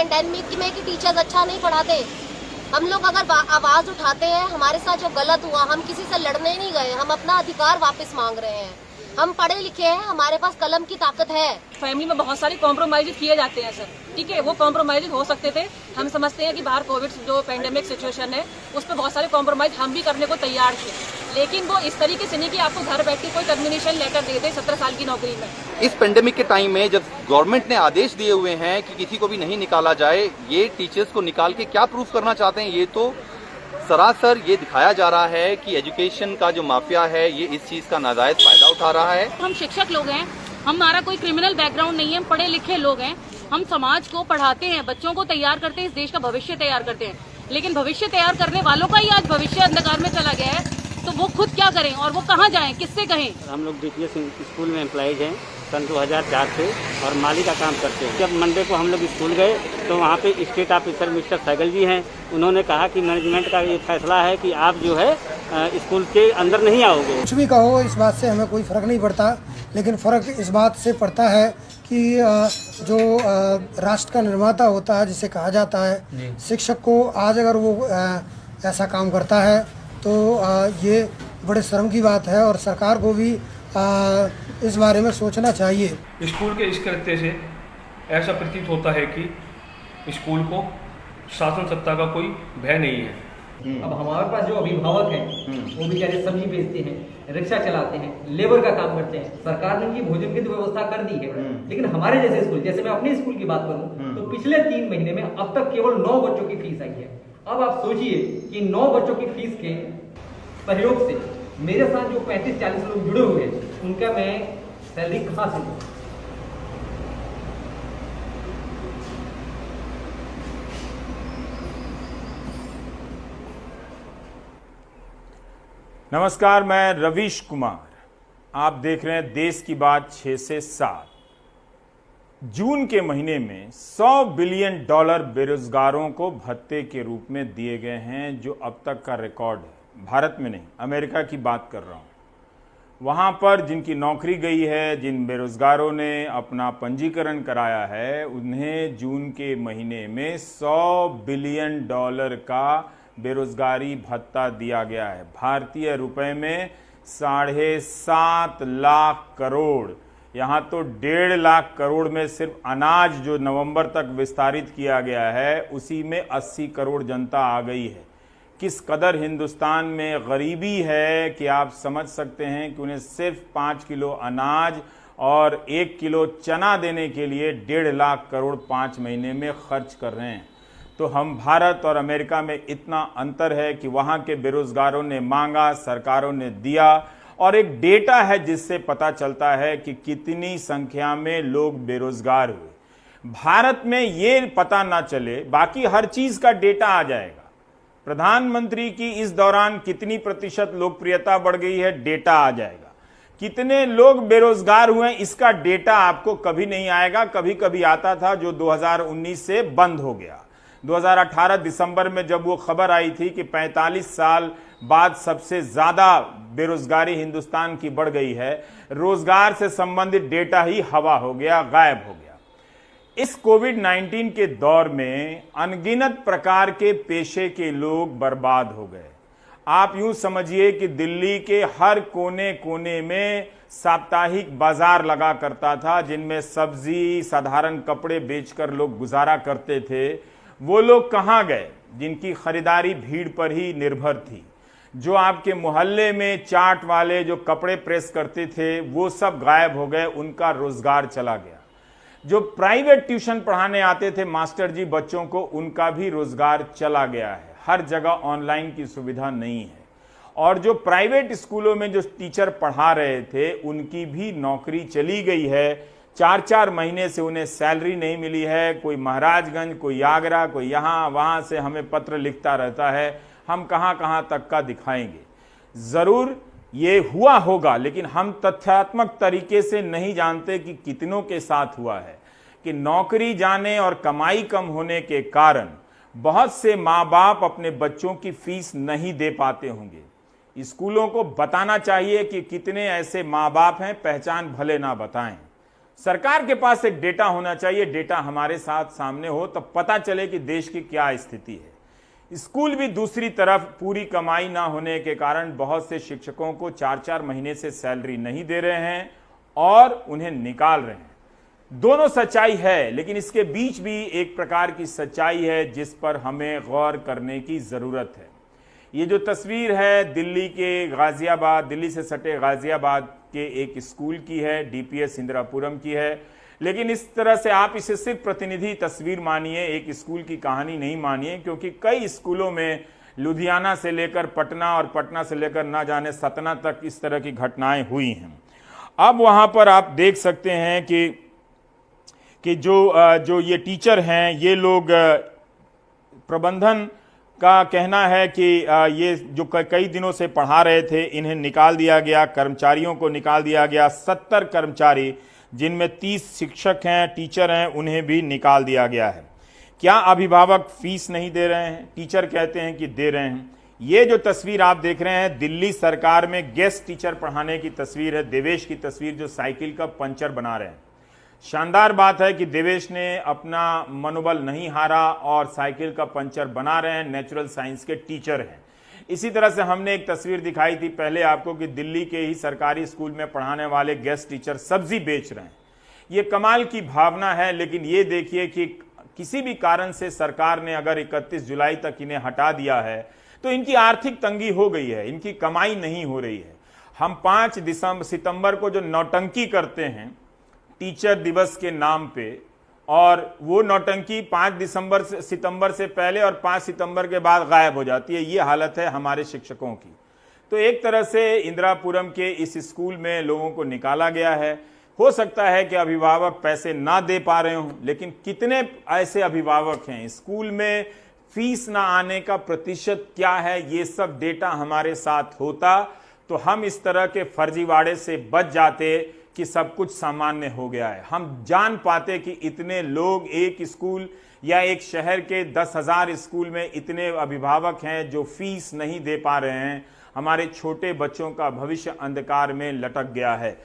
Pandemic में कि teachers अच्छा नहीं पढ़ाते। हम लोग अगर आवाज उठाते हैं, हमारे साथ जो गलत हुआ, हम किसी से लड़ने नहीं गए, हम अपना अधिकार वापस मांग रहे हैं। हम पढ़े लिखे हैं, हमारे पास कलम की ताकत है। फैमिली में बहुत सारे कॉम्प्रोमाइज किए जाते हैं सर, ठीक है, वो कॉम्प्रोमाइज हो सकते थे। हम समझते हैं कि बाहर कोविड जो पैंडेमिक सिचुएशन है उस पर बहुत सारे कॉम्प्रोमाइज हम भी करने को तैयार थे, लेकिन वो इस तरीके से नहीं कि आपको घर बैठ के कोई टर्मिनेशन लेटर दे दे 17 साल की नौकरी में। इस पेंडेमिक के टाइम में जब गवर्नमेंट ने आदेश दिए हुए हैं कि किसी को भी नहीं निकाला जाए, ये टीचर्स को निकाल के क्या प्रूफ करना चाहते हैं? ये तो सरासर ये दिखाया जा रहा है कि एजुकेशन का जो माफिया है ये इस चीज का नाजायज फायदा उठा रहा है। हम शिक्षक लोग हैं, हमारा कोई क्रिमिनल बैकग्राउंड नहीं है, हम पढ़े लिखे लोग हैं, हम समाज को पढ़ाते हैं, बच्चों को तैयार करते हैं, इस देश का भविष्य तैयार करते हैं। लेकिन भविष्य तैयार करने वालों का ही आज भविष्य अंधकार में चला गया है, तो वो खुद क्या करें और वो कहाँ जाएं, किससे कहें? हम लोग डीपीएस स्कूल में एम्प्लॉइज हैं सन 2004 से और माली का काम करते हैं। जब मंडे को हम लोग स्कूल गए तो वहाँ पे स्टेट ऑफिसर मिस्टर सैगल जी हैं, उन्होंने कहा कि मैनेजमेंट का ये फैसला है कि आप जो है स्कूल के अंदर नहीं आओगे। कुछ भी कहो, इस बात से हमें कोई फ़र्क नहीं पड़ता, लेकिन फ़र्क इस बात से पड़ता है कि जो राष्ट्र का निर्माता होता है जिसे कहा जाता है, शिक्षक को आज अगर वो ऐसा काम करता है तो ये बड़े शर्म की बात है और सरकार को भी इस बारे में सोचना चाहिए। स्कूल के इस कृत्य से ऐसा प्रतीत होता है कि स्कूल को शासन सत्ता का कोई भय नहीं है। अब हमारे पास जो अभिभावक हैं वो बेचारे सब्जी बेचते हैं, रिक्शा चलाते हैं, लेबर का काम करते हैं। सरकार ने उनकी भोजन की तो व्यवस्था कर दी है, लेकिन हमारे जैसे स्कूल, जैसे मैं अपने स्कूल की बात करूं तो पिछले 3 महीने में अब तक केवल 9 बच्चों की फीस आई है। अब आप सोचिए कि 9 बच्चों की फीस के सहयोग से मेरे साथ जो 35-40 लोग जुड़े हुए हैं उनका मैं सैलरी कहाँ से दूं? नमस्कार, मैं रवीश कुमार, आप देख रहे हैं देश की बात 6 से 7। जून के महीने में $100 बिलियन बेरोजगारों को भत्ते के रूप में दिए गए हैं, जो अब तक का रिकॉर्ड है। भारत में नहीं, अमेरिका की बात कर रहा हूं। वहां पर जिनकी नौकरी गई है, जिन बेरोजगारों ने अपना पंजीकरण कराया है, उन्हें जून के महीने में $100 बिलियन का बेरोजगारी भत्ता दिया गया है। भारतीय रुपए में 7.5 लाख करोड़। यहाँ तो 1.5 लाख करोड़ में सिर्फ अनाज जो नवंबर तक विस्तारित किया गया है उसी में 80 करोड़ जनता आ गई है। किस कदर हिंदुस्तान में गरीबी है कि आप समझ सकते हैं कि उन्हें सिर्फ 5 किलो अनाज और 1 किलो चना देने के लिए 1.5 लाख करोड़ 5 महीने में खर्च कर रहे हैं। तो हम भारत और अमेरिका में इतना अंतर है कि वहां के बेरोजगारों ने मांगा, सरकारों ने दिया, और एक डेटा है जिससे पता चलता है कि कितनी संख्या में लोग बेरोजगार हुए। भारत में ये पता ना चले, बाकी हर चीज का डेटा आ जाएगा। प्रधानमंत्री की इस दौरान कितनी प्रतिशत लोकप्रियता बढ़ गई है, डेटा आ जाएगा। कितने लोग बेरोजगार हुए इसका डेटा आपको कभी नहीं आएगा। कभी कभी आता था, जो 2019 से बंद हो गया। 2018 दिसंबर में जब वो खबर आई थी कि 45 साल बाद सबसे ज्यादा बेरोजगारी हिंदुस्तान की बढ़ गई है, रोजगार से संबंधित डेटा ही हवा हो गया, गायब हो गया। इस कोविड-19 के दौर में अनगिनत प्रकार के पेशे के लोग बर्बाद हो गए। आप यूं समझिए कि दिल्ली के हर कोने कोने में साप्ताहिक बाजार लगा करता था, जिनमें सब्जी, साधारण कपड़े बेचकर लोग गुजारा करते थे। वो लोग कहाँ गए जिनकी खरीदारी भीड़ पर ही निर्भर थी? जो आपके मोहल्ले में चाट वाले जो कपड़े प्रेस करते थे वो सब गायब हो गए, उनका रोजगार चला गया। जो प्राइवेट ट्यूशन पढ़ाने आते थे मास्टर जी बच्चों को, उनका भी रोजगार चला गया है। हर जगह ऑनलाइन की सुविधा नहीं है। और जो प्राइवेट स्कूलों में जो टीचर पढ़ा रहे थे उनकी भी नौकरी चली गई है। 4-4 महीने से उन्हें सैलरी नहीं मिली है। कोई महाराजगंज, कोई आगरा, कोई यहाँ वहाँ से हमें पत्र लिखता रहता है। हम कहाँ कहाँ तक का दिखाएंगे। ज़रूर ये हुआ होगा, लेकिन हम तथ्यात्मक तरीके से नहीं जानते कि कितनों के साथ हुआ है कि नौकरी जाने और कमाई कम होने के कारण बहुत से माँ बाप अपने बच्चों की फीस नहीं दे पाते होंगे। स्कूलों को बताना चाहिए कि कितने ऐसे माँ बाप हैं, पहचान भले ना बताएं। सरकार के पास एक डेटा होना चाहिए, डेटा हमारे साथ सामने हो तब पता चले कि देश की क्या स्थिति है। स्कूल भी दूसरी तरफ पूरी कमाई ना होने के कारण बहुत से शिक्षकों को 4-4 महीने से सैलरी नहीं दे रहे हैं और उन्हें निकाल रहे हैं। दोनों सच्चाई है, लेकिन इसके बीच भी एक प्रकार की सच्चाई है जिस पर हमें गौर करने की जरूरत है। ये जो तस्वीर है दिल्ली के गाजियाबाद, दिल्ली से सटे गाजियाबाद के एक स्कूल की है, डीपीएस इंदिरापुरम की है। लेकिन इस तरह से आप इसे सिर्फ प्रतिनिधि तस्वीर मानिए, एक स्कूल की कहानी नहीं मानिए, क्योंकि कई स्कूलों में लुधियाना से लेकर पटना और पटना से लेकर ना जाने सतना तक इस तरह की घटनाएं हुई हैं। अब वहां पर आप देख सकते हैं कि जो ये टीचर हैं, ये लोग प्रबंधन का कहना है कि ये जो कई दिनों से पढ़ा रहे थे इन्हें निकाल दिया गया, कर्मचारियों को निकाल दिया गया। 70 कर्मचारी जिनमें 30 शिक्षक हैं, टीचर हैं, उन्हें भी निकाल दिया गया है। क्या अभिभावक फीस नहीं दे रहे हैं? टीचर कहते हैं कि दे रहे हैं। ये जो तस्वीर आप देख रहे हैं दिल्ली सरकार में गेस्ट टीचर पढ़ाने की तस्वीर है, देवेश की तस्वीर, जो साइकिल का पंचर बना रहे हैं। शानदार बात है कि देवेश ने अपना मनोबल नहीं हारा और साइकिल का पंचर बना रहे हैं, नेचुरल साइंस के टीचर हैं। इसी तरह से हमने एक तस्वीर दिखाई थी पहले आपको कि दिल्ली के ही सरकारी स्कूल में पढ़ाने वाले गेस्ट टीचर सब्जी बेच रहे हैं। ये कमाल की भावना है, लेकिन ये देखिए कि किसी भी कारण से सरकार ने अगर 31 जुलाई तक इन्हें हटा दिया है तो इनकी आर्थिक तंगी हो गई है, इनकी कमाई नहीं हो रही है। हम 5 सितंबर को जो नौटंकी करते हैं टीचर दिवस के नाम पे, और वो नौटंकी 5 सितंबर से पहले और 5 सितंबर के बाद गायब हो जाती है। ये हालत है हमारे शिक्षकों की। तो एक तरह से इंदिरापुरम के इस स्कूल में लोगों को निकाला गया है। हो सकता है कि अभिभावक पैसे ना दे पा रहे हों, लेकिन कितने ऐसे अभिभावक हैं? स्कूल में फीस ना आने का प्रतिशत क्या है? ये सब डेटा हमारे साथ होता तो हम इस तरह के फर्जीवाड़े से बच जाते कि सब कुछ सामान्य हो गया है। हम जान पाते कि इतने लोग एक स्कूल या एक शहर के 10,000 स्कूल में इतने अभिभावक हैं जो फीस नहीं दे पा रहे हैं। हमारे छोटे बच्चों का भविष्य अंधकार में लटक गया है।